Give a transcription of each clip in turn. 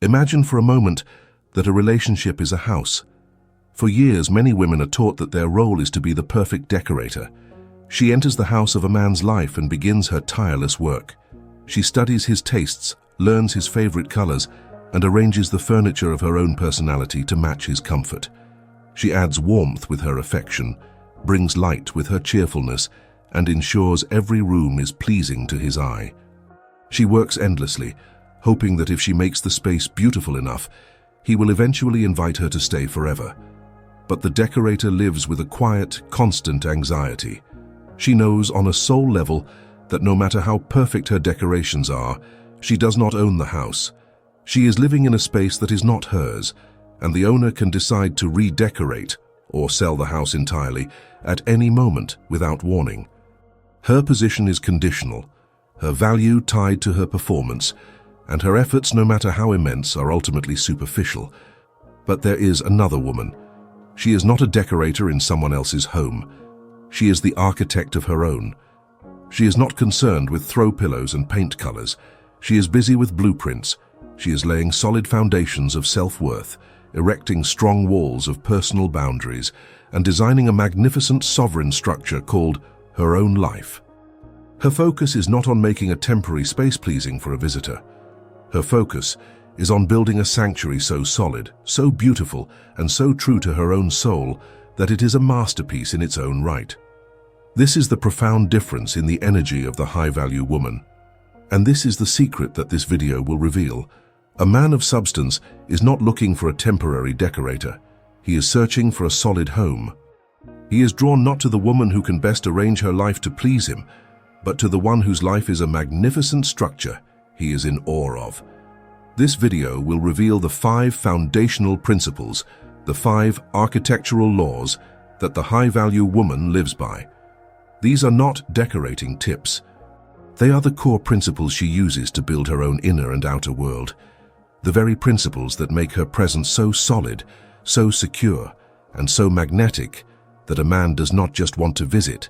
Imagine for a moment that a relationship is a house. For years, many women are taught that their role is to be the perfect decorator. She enters the house of a man's life and begins her tireless work. She studies his tastes, learns his favorite colors, and arranges the furniture of her own personality to match his comfort. She adds warmth with her affection, brings light with her cheerfulness, and ensures every room is pleasing to his eye. She works endlessly, hoping that if she makes the space beautiful enough, he will eventually invite her to stay forever. But the decorator lives with a quiet, constant anxiety. She knows on a soul level that no matter how perfect her decorations are, she does not own the house. She is living in a space that is not hers, and the owner can decide to redecorate or sell the house entirely at any moment without warning. Her position is conditional, her value tied to her performance, and her efforts, no matter how immense, are ultimately superficial. But there is another woman. She is not a decorator in someone else's home. She is the architect of her own. She is not concerned with throw pillows and paint colors. She is busy with blueprints. She is laying solid foundations of self-worth, erecting strong walls of personal boundaries, and designing a magnificent sovereign structure called her own life. Her focus is not on making a temporary space pleasing for a visitor. Her focus is on building a sanctuary so solid, so beautiful, and so true to her own soul that it is a masterpiece in its own right. This is the profound difference in the energy of the high-value woman. And this is the secret that this video will reveal. A man of substance is not looking for a temporary decorator. He is searching for a solid home. He is drawn not to the woman who can best arrange her life to please him, but to the one whose life is a magnificent structure he is in awe of. This video will reveal the 5 foundational principles, the 5 architectural laws that the high-value woman lives by. These are not decorating tips. They are the core principles she uses to build her own inner and outer world. The very principles that make her presence so solid, so secure, and so magnetic that a man does not just want to visit.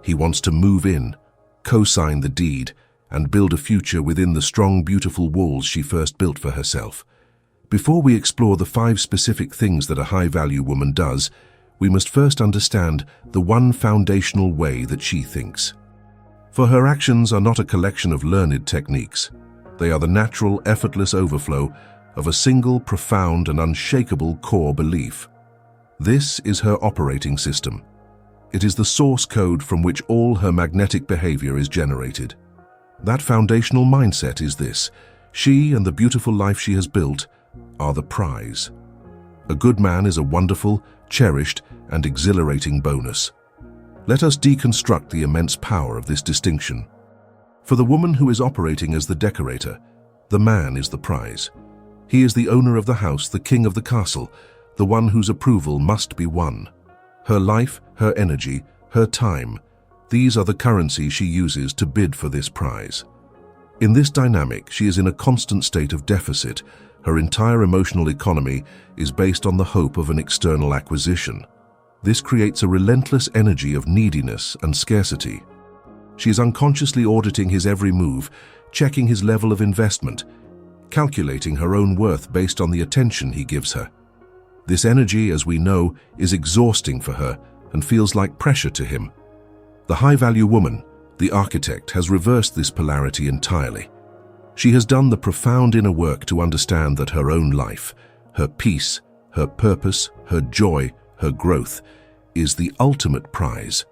He wants to move in, co-sign the deed, and build a future within the strong, beautiful walls she first built for herself. Before we explore the 5 specific things that a high-value woman does, we must first understand the one foundational way that she thinks. For her actions are not a collection of learned techniques. They are the natural, effortless overflow of a single, profound, and unshakable core belief. This is her operating system. It is the source code from which all her magnetic behavior is generated. That foundational mindset is this: she and the beautiful life she has built are the prize. A good man is a wonderful, cherished, and exhilarating bonus. Let us deconstruct the immense power of this distinction. For the woman who is operating as the decorator, the man is the prize. He is the owner of the house, the king of the castle, the one whose approval must be won. Her life, her energy, her time, these are the currency she uses to bid for this prize. In this dynamic, she is in a constant state of deficit. Her entire emotional economy is based on the hope of an external acquisition. This creates a relentless energy of neediness and scarcity. She is unconsciously auditing his every move, checking his level of investment, calculating her own worth based on the attention he gives her. This energy, as we know, is exhausting for her and feels like pressure to him. The high-value woman, the architect, has reversed this polarity entirely. She has done the profound inner work to understand that her own life, her peace, her purpose, her joy, her growth, is the ultimate prize.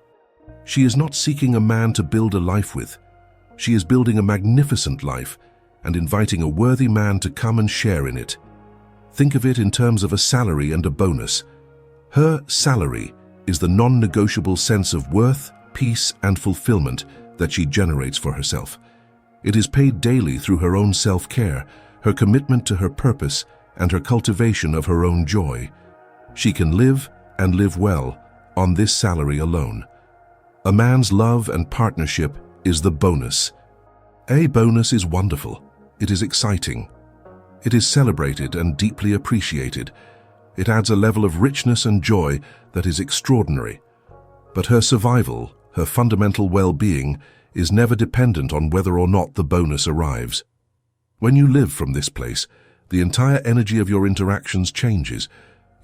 She is not seeking a man to build a life with. She is building a magnificent life and inviting a worthy man to come and share in it. Think of it in terms of a salary and a bonus. Her salary is the non-negotiable sense of worth, peace, and fulfillment that she generates for herself. It is paid daily through her own self-care, her commitment to her purpose, and her cultivation of her own joy. She can live, and live well, on this salary alone. A man's love and partnership is the bonus. A bonus is wonderful. It is exciting. It is celebrated and deeply appreciated. It adds a level of richness and joy that is extraordinary. But her survival, her fundamental well-being, is never dependent on whether or not the bonus arrives. When you live from this place, The entire energy of your interactions changes.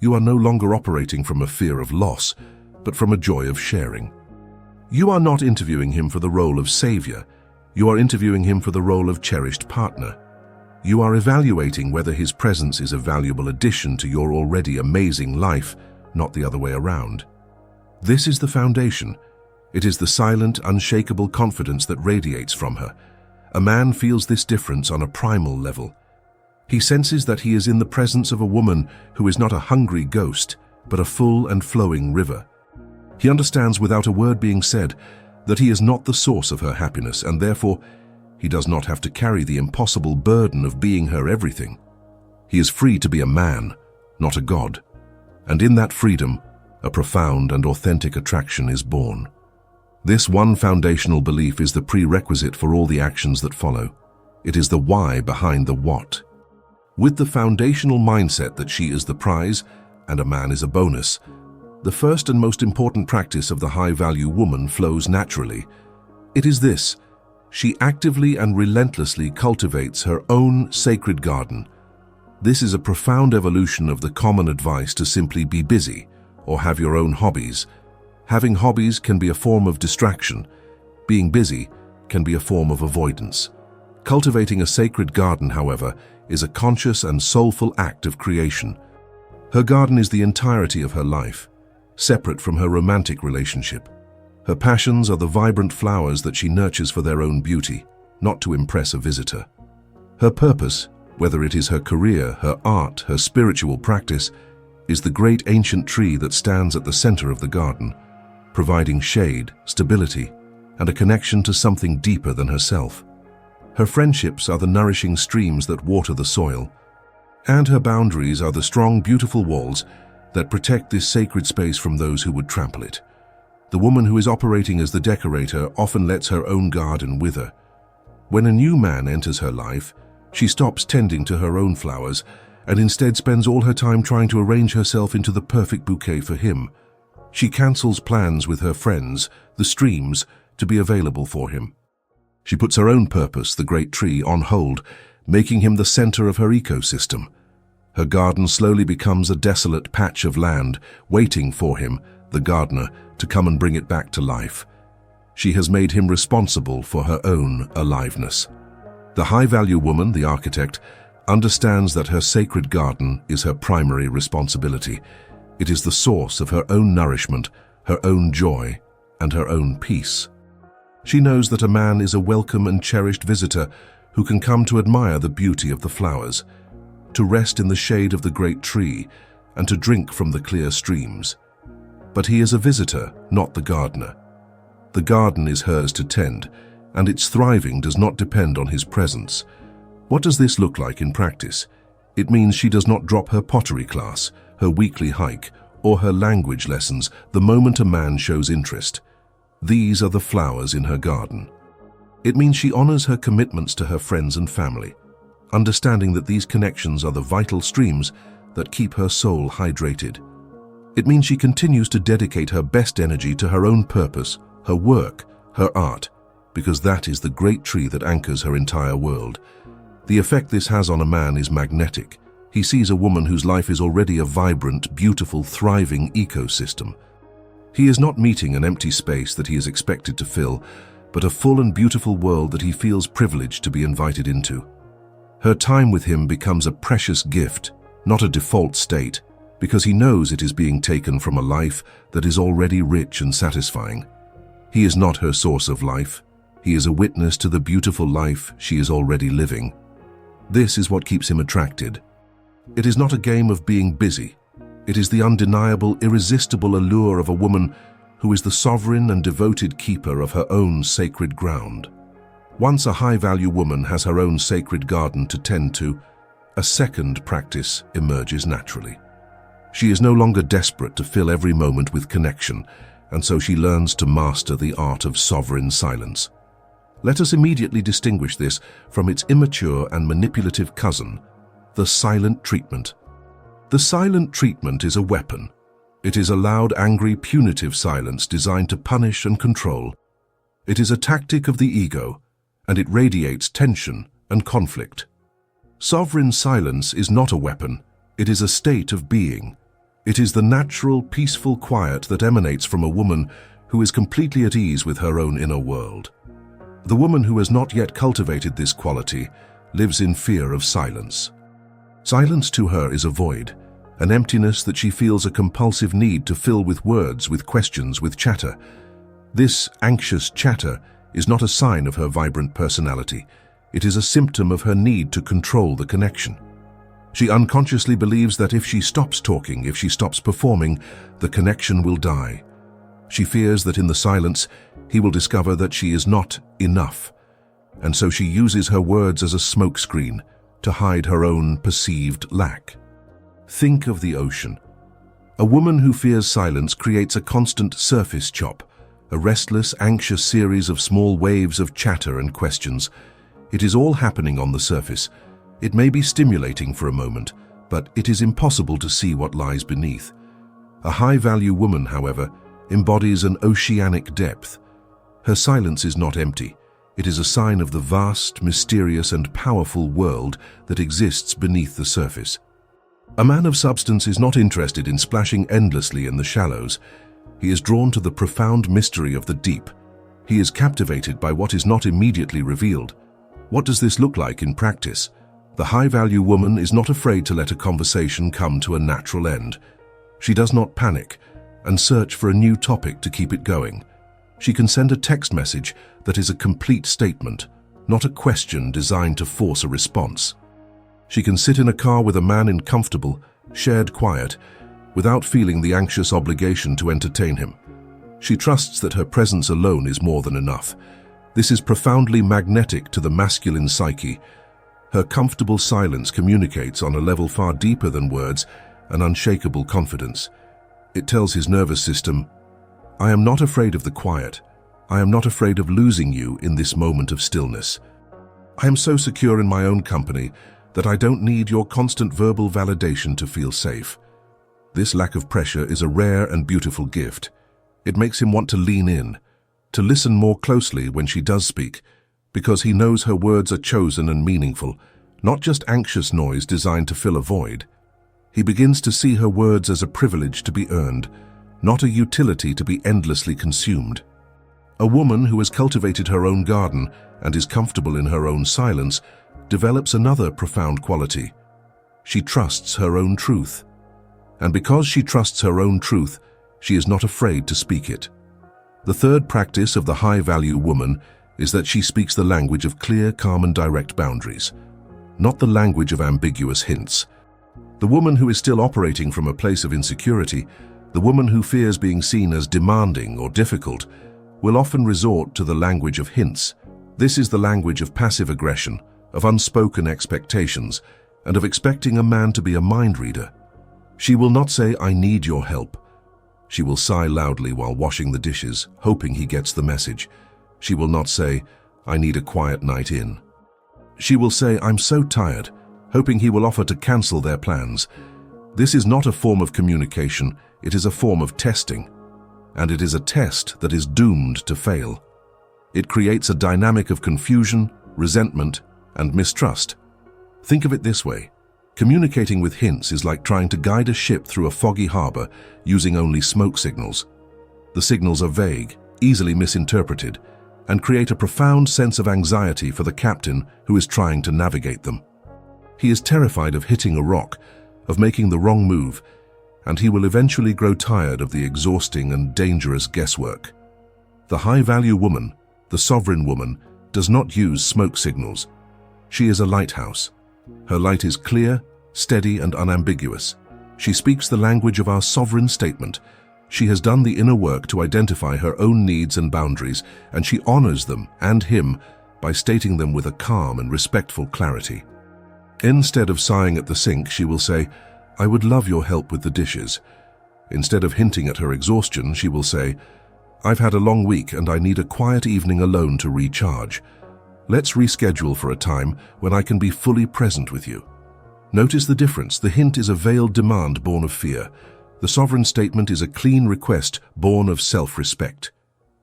You are no longer operating from a fear of loss, but from a joy of sharing. You are not interviewing him for the role of savior. You are interviewing him for the role of cherished partner. You are evaluating whether his presence is a valuable addition to your already amazing life, not the other way around. This is the foundation. It is the silent, unshakable confidence that radiates from her. A man feels this difference on a primal level. He senses that he is in the presence of a woman who is not a hungry ghost, but a full and flowing river. He understands without a word being said that he is not the source of her happiness, and therefore he does not have to carry the impossible burden of being her everything. He is free to be a man, not a god. And in that freedom, a profound and authentic attraction is born. This one foundational belief is the prerequisite for all the actions that follow. It is the why behind the what. With the foundational mindset that she is the prize and a man is a bonus, the first and most important practice of the high-value woman flows naturally. It is this: she actively and relentlessly cultivates her own sacred garden. This is a profound evolution of the common advice to simply be busy or have your own hobbies. Having hobbies can be a form of distraction. Being busy can be a form of avoidance. Cultivating a sacred garden, however, is a conscious and soulful act of creation. Her garden is the entirety of her life, separate from her romantic relationship. Her passions are the vibrant flowers that she nurtures for their own beauty, not to impress a visitor. Her purpose, whether it is her career, her art, her spiritual practice, is the great ancient tree that stands at the center of the garden, providing shade, stability, and a connection to something deeper than herself. Her friendships are the nourishing streams that water the soil, and her boundaries are the strong, beautiful walls that protect this sacred space from those who would trample it. The woman who is operating as the decorator often lets her own garden wither. When a new man enters her life, she stops tending to her own flowers and instead spends all her time trying to arrange herself into the perfect bouquet for him. She cancels plans with her friends, the streams, to be available for him. She puts her own purpose, the great tree, on hold, making him the center of her ecosystem. Her garden slowly becomes a desolate patch of land, waiting for him, the gardener, to come and bring it back to life. She has made him responsible for her own aliveness. The high-value woman, the architect, understands that her sacred garden is her primary responsibility. It is the source of her own nourishment, her own joy, and her own peace. She knows that a man is a welcome and cherished visitor who can come to admire the beauty of the flowers, to rest in the shade of the great tree, and to drink from the clear streams. But he is a visitor, not the gardener. The garden is hers to tend, and its thriving does not depend on his presence. What does this look like in practice? It means she does not drop her pottery class, her weekly hike, or her language lessons the moment a man shows interest. These are the flowers in her garden. It means she honors her commitments to her friends and family, understanding that these connections are the vital streams that keep her soul hydrated. It means she continues to dedicate her best energy to her own purpose, her work, her art, because that is the great tree that anchors her entire world. The effect this has on a man is magnetic. He sees a woman whose life is already a vibrant, beautiful, thriving ecosystem. He is not meeting an empty space that he is expected to fill, but a full and beautiful world that he feels privileged to be invited into. Her time with him becomes a precious gift, not a default state, because he knows it is being taken from a life that is already rich and satisfying. He is not her source of life. He is a witness to the beautiful life she is already living. This is what keeps him attracted. It is not a game of being busy. It is the undeniable, irresistible allure of a woman who is the sovereign and devoted keeper of her own sacred ground. Once a high-value woman has her own sacred garden to tend to, a second practice emerges naturally. She is no longer desperate to fill every moment with connection, and so she learns to master the art of sovereign silence. Let us immediately distinguish this from its immature and manipulative cousin, the silent treatment. The silent treatment is a weapon. It is a loud, angry, punitive silence designed to punish and control. It is a tactic of the ego, and it radiates tension and conflict. Sovereign silence is not a weapon, it is a state of being. It is the natural, peaceful quiet that emanates from a woman who is completely at ease with her own inner world. The woman who has not yet cultivated this quality lives in fear of silence. Silence to her is a void, an emptiness that she feels a compulsive need to fill with words, with questions, with chatter. This anxious chatter is not a sign of her vibrant personality. It is a symptom of her need to control the connection. She unconsciously believes that if she stops talking, if she stops performing, the connection will die. She fears that in the silence, he will discover that she is not enough, and so she uses her words as a smokescreen to hide her own perceived lack. Think of the ocean. A woman who fears silence creates a constant surface chop, a restless, anxious series of small waves of chatter and questions. It is all happening on the surface. It may be stimulating for a moment, but it is impossible to see what lies beneath. A high-value woman, however, embodies an oceanic depth. Her silence is not empty. It is a sign of the vast, mysterious, and powerful world that exists beneath the surface. A man of substance is not interested in splashing endlessly in the shallows. He is drawn to the profound mystery of the deep. He is captivated by what is not immediately revealed. What does this look like in practice? The high-value woman is not afraid to let a conversation come to a natural end. She does not panic and search for a new topic to keep it going. She can send a text message that is a complete statement, not a question designed to force a response. She can sit in a car with a man in comfortable, shared quiet, without feeling the anxious obligation to entertain him. She trusts that her presence alone is more than enough. This is profoundly magnetic to the masculine psyche. Her comfortable silence communicates on a level far deeper than words, an unshakable confidence. It tells his nervous system, I am not afraid of the quiet. I am not afraid of losing you in this moment of stillness. I am so secure in my own company that I don't need your constant verbal validation to feel safe. This lack of pressure is a rare and beautiful gift. It makes him want to lean in, to listen more closely when she does speak, because he knows her words are chosen and meaningful, not just anxious noise designed to fill a void. He begins to see her words as a privilege to be earned, not a utility to be endlessly consumed. A woman who has cultivated her own garden and is comfortable in her own silence develops another profound quality. She trusts her own truth. And because she trusts her own truth, she is not afraid to speak it. The third practice of the high-value woman is that she speaks the language of clear, calm, and direct boundaries, not the language of ambiguous hints. The woman who is still operating from a place of insecurity, the woman who fears being seen as demanding or difficult, will often resort to the language of hints. This is the language of passive aggression, of unspoken expectations, and of expecting a man to be a mind reader. She will not say, I need your help. She will sigh loudly while washing the dishes, hoping he gets the message. She will not say, I need a quiet night in. She will say, I'm so tired, hoping he will offer to cancel their plans. This is not a form of communication, it is a form of testing. And it is a test that is doomed to fail. It creates a dynamic of confusion, resentment, and mistrust. Think of it this way. Communicating with hints is like trying to guide a ship through a foggy harbor using only smoke signals. The signals are vague, easily misinterpreted, and create a profound sense of anxiety for the captain who is trying to navigate them. He is terrified of hitting a rock, of making the wrong move, and he will eventually grow tired of the exhausting and dangerous guesswork. The high-value woman, the sovereign woman, does not use smoke signals. She is a lighthouse. Her light is clear, steady, and unambiguous. She speaks the language of our sovereign statement. She has done the inner work to identify her own needs and boundaries, and she honors them and him by stating them with a calm and respectful clarity. Instead of sighing at the sink, she will say, I would love your help with the dishes. Instead of hinting at her exhaustion, she will say, I've had a long week and I need a quiet evening alone to recharge. Let's reschedule for a time when I can be fully present with you. Notice the difference. The hint is a veiled demand born of fear. The sovereign statement is a clean request born of self-respect.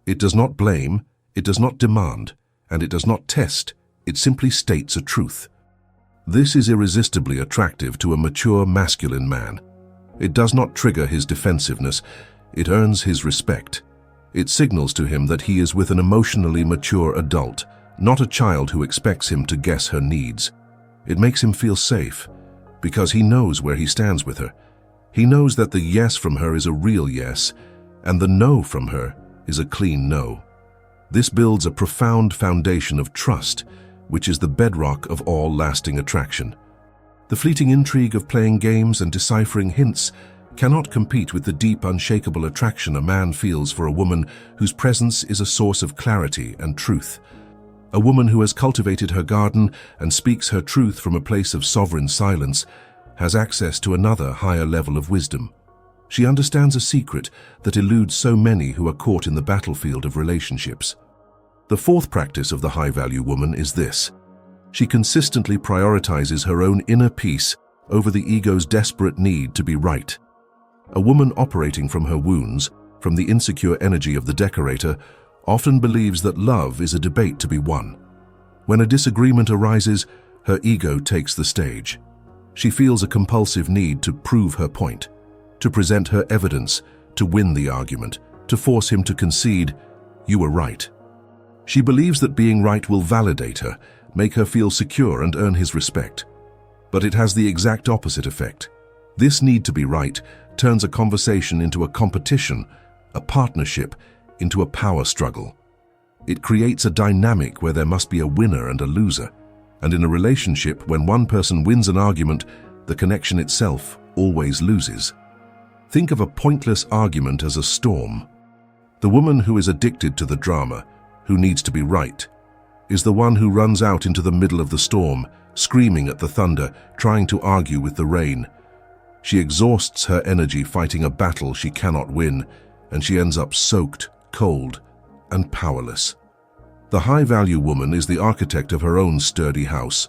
It does not blame, it does not demand, and it does not test. It simply states a truth. This is irresistibly attractive to a mature masculine man. It does not trigger his defensiveness, it earns his respect. It signals to him that he is with an emotionally mature adult, not a child who expects him to guess her needs. It makes him feel safe, because he knows where he stands with her. He knows that the yes from her is a real yes, and the no from her is a clean no. This builds a profound foundation of trust, which is the bedrock of all lasting attraction. The fleeting intrigue of playing games and deciphering hints cannot compete with the deep, unshakable attraction a man feels for a woman whose presence is a source of clarity and truth. A woman who has cultivated her garden and speaks her truth from a place of sovereign silence has access to another higher level of wisdom. She understands a secret that eludes so many who are caught in the battlefield of relationships. The fourth practice of the high-value woman is this. She consistently prioritizes her own inner peace over the ego's desperate need to be right. A woman operating from her wounds, from the insecure energy of the decorator, often believes that love is a debate to be won. When a disagreement arises, her ego takes the stage. She feels a compulsive need to prove her point, to present her evidence, to win the argument, to force him to concede, "You were right." She believes that being right will validate her, make her feel secure and earn his respect. But it has the exact opposite effect. This need to be right turns a conversation into a competition, a partnership, into a power struggle. It creates a dynamic where there must be a winner and a loser. And in a relationship, when one person wins an argument, the connection itself always loses. Think of a pointless argument as a storm. The woman who is addicted to the drama, who needs to be right, is the one who runs out into the middle of the storm, screaming at the thunder, trying to argue with the rain. She exhausts her energy fighting a battle she cannot win, and she ends up soaked, cold, and powerless. The high-value woman is the architect of her own sturdy house.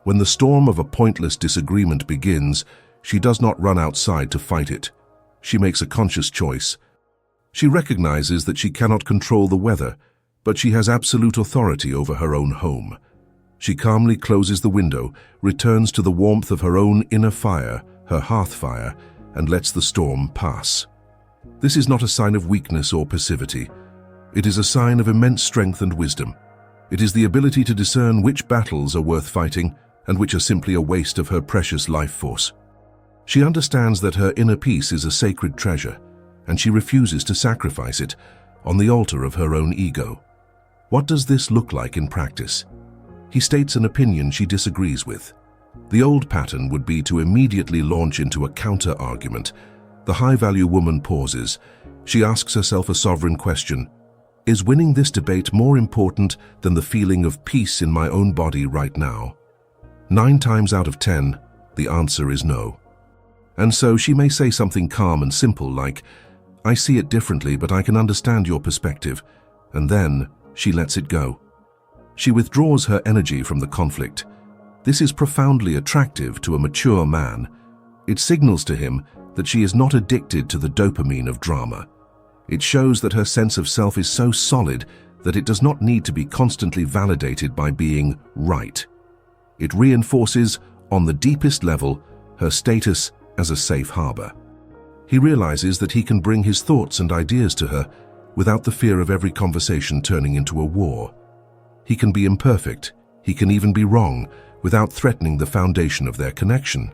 When the storm of a pointless disagreement begins, she does not run outside to fight it. She makes a conscious choice. She recognizes that she cannot control the weather, but she has absolute authority over her own home. She calmly closes the window, returns to the warmth of her own inner fire, her hearth fire, and lets the storm pass. This is not a sign of weakness or passivity. It is a sign of immense strength and wisdom. It is the ability to discern which battles are worth fighting and which are simply a waste of her precious life force. She understands that her inner peace is a sacred treasure, and she refuses to sacrifice it on the altar of her own ego. What does this look like in practice? He states an opinion she disagrees with. The old pattern would be to immediately launch into a counter-argument. The high-value woman pauses. She asks herself a sovereign question. Is winning this debate more important than the feeling of peace in my own body right now? 9 times out of 10, the answer is no. And so she may say something calm and simple like, "I see it differently, but I can understand your perspective," and then she lets it go. She withdraws her energy from the conflict. This is profoundly attractive to a mature man. It signals to him that she is not addicted to the dopamine of drama. It shows that her sense of self is so solid that it does not need to be constantly validated by being right. It reinforces, on the deepest level, her status as a safe harbor. He realizes that he can bring his thoughts and ideas to her without the fear of every conversation turning into a war. He can be imperfect, he can even be wrong, without threatening the foundation of their connection.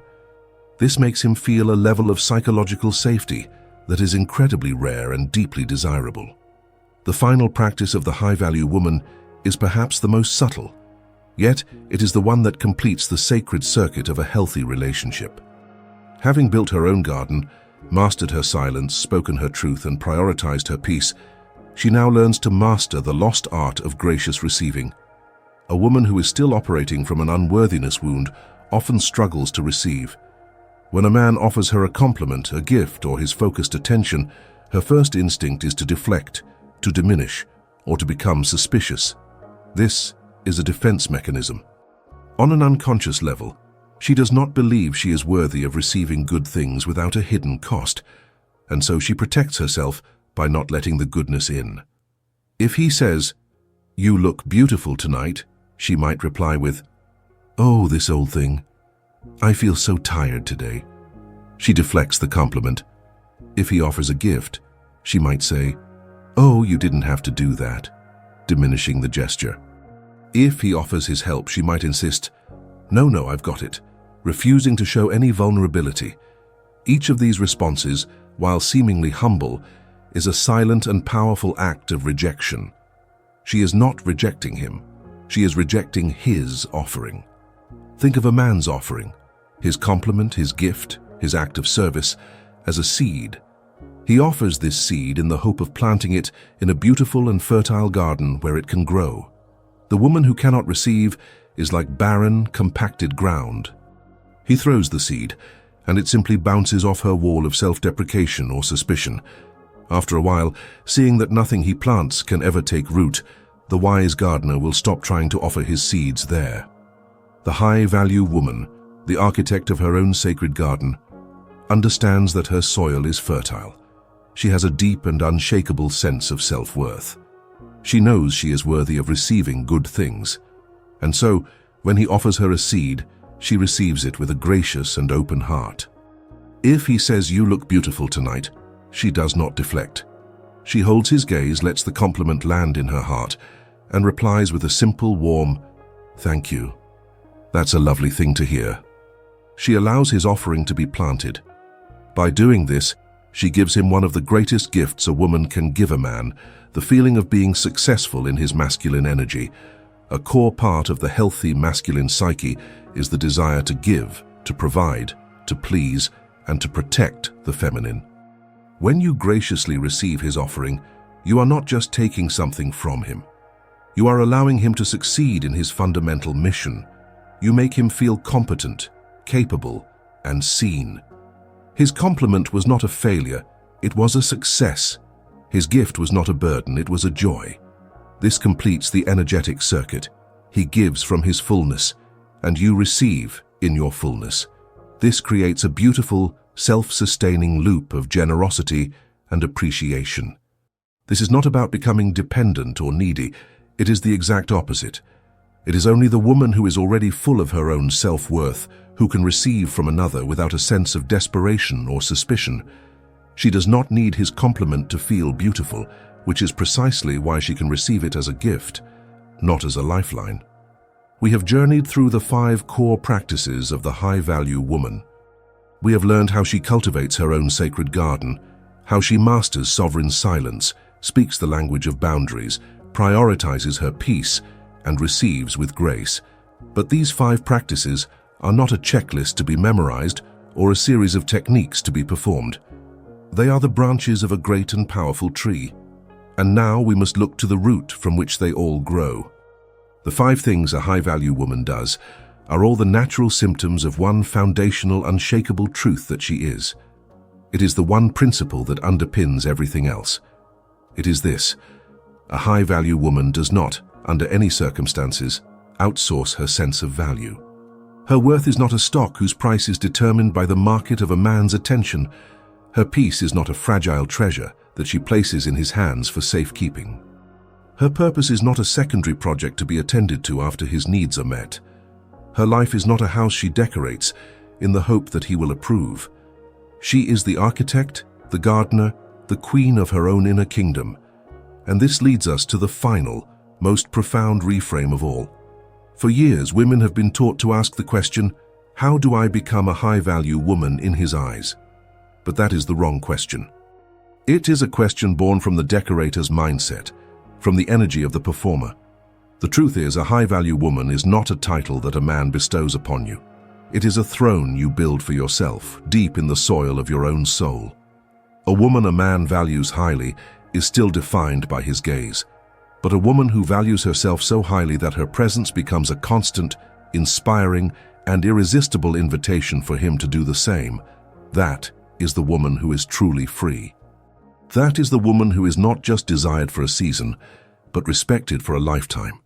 This makes him feel a level of psychological safety that is incredibly rare and deeply desirable. The final practice of the high-value woman is perhaps the most subtle, yet it is the one that completes the sacred circuit of a healthy relationship. Having built her own garden, mastered her silence, spoken her truth, and prioritized her peace, she now learns to master the lost art of gracious receiving. A woman who is still operating from an unworthiness wound often struggles to receive. When a man offers her a compliment, a gift, or his focused attention, her first instinct is to deflect, to diminish, or to become suspicious. This is a defense mechanism. On an unconscious level, she does not believe she is worthy of receiving good things without a hidden cost, and so she protects herself by not letting the goodness in. If he says, "You look beautiful tonight," she might reply with, "Oh, this old thing. I feel so tired today." She deflects the compliment. If he offers a gift, she might say, "Oh, you didn't have to do that," diminishing the gesture. If he offers his help, she might insist, No, I've got it," refusing to show any vulnerability. Each of these responses, while seemingly humble, is a silent and powerful act of rejection. She is not rejecting him. She is rejecting his offering. Think of a man's offering, his compliment, his gift, his act of service, as a seed. He offers this seed in the hope of planting it in a beautiful and fertile garden where it can grow. The woman who cannot receive is like barren, compacted ground. He throws the seed, and it simply bounces off her wall of self-deprecation or suspicion. After a while, seeing that nothing he plants can ever take root, the wise gardener will stop trying to offer his seeds there. The high-value woman, the architect of her own sacred garden, understands that her soil is fertile. She has a deep and unshakable sense of self-worth. She knows she is worthy of receiving good things. And so, when he offers her a seed, she receives it with a gracious and open heart. If he says, "You look beautiful tonight," she does not deflect. She holds his gaze, lets the compliment land in her heart, and replies with a simple, warm, "Thank you. That's a lovely thing to hear." She allows his offering to be planted. By doing this, she gives him one of the greatest gifts a woman can give a man, the feeling of being successful in his masculine energy. A core part of the healthy masculine psyche is the desire to give, to provide, to please, and to protect the feminine. When you graciously receive his offering, you are not just taking something from him. You are allowing him to succeed in his fundamental mission. You make him feel competent, capable, and seen. His compliment was not a failure, it was a success. His gift was not a burden, it was a joy. This completes the energetic circuit. He gives from his fullness, and you receive in your fullness. This creates a beautiful, self-sustaining loop of generosity and appreciation. This is not about becoming dependent or needy. It is the exact opposite. It is only the woman who is already full of her own self-worth who can receive from another without a sense of desperation or suspicion. She does not need his compliment to feel beautiful, which is precisely why she can receive it as a gift, not as a lifeline. We have journeyed through the 5 core practices of the high-value woman. We have learned how she cultivates her own sacred garden, how she masters sovereign silence, speaks the language of boundaries, prioritizes her peace, and receives with grace. But these 5 practices are not a checklist to be memorized or a series of techniques to be performed. They are the branches of a great and powerful tree. And now we must look to the root from which they all grow. The 5 things a high-value woman does are all the natural symptoms of one foundational, unshakable truth that she is. It is the one principle that underpins everything else. It is this: a high-value woman does not, under any circumstances, outsource her sense of value. Her worth is not a stock whose price is determined by the market of a man's attention. Her peace is not a fragile treasure that she places in his hands for safekeeping. Her purpose is not a secondary project to be attended to after his needs are met. Her life is not a house she decorates in the hope that he will approve. She is the architect, the gardener, the queen of her own inner kingdom. And this leads us to the final, most profound reframe of all. For years, women have been taught to ask the question, how do I become a high-value woman in his eyes? But that is the wrong question. It is a question born from the decorator's mindset, from the energy of the performer. The truth is, a high-value woman is not a title that a man bestows upon you. It is a throne you build for yourself, deep in the soil of your own soul. A woman a man values highly is still defined by his gaze. But a woman who values herself so highly that her presence becomes a constant, inspiring, and irresistible invitation for him to do the same, that is the woman who is truly free. That is the woman who is not just desired for a season, but respected for a lifetime.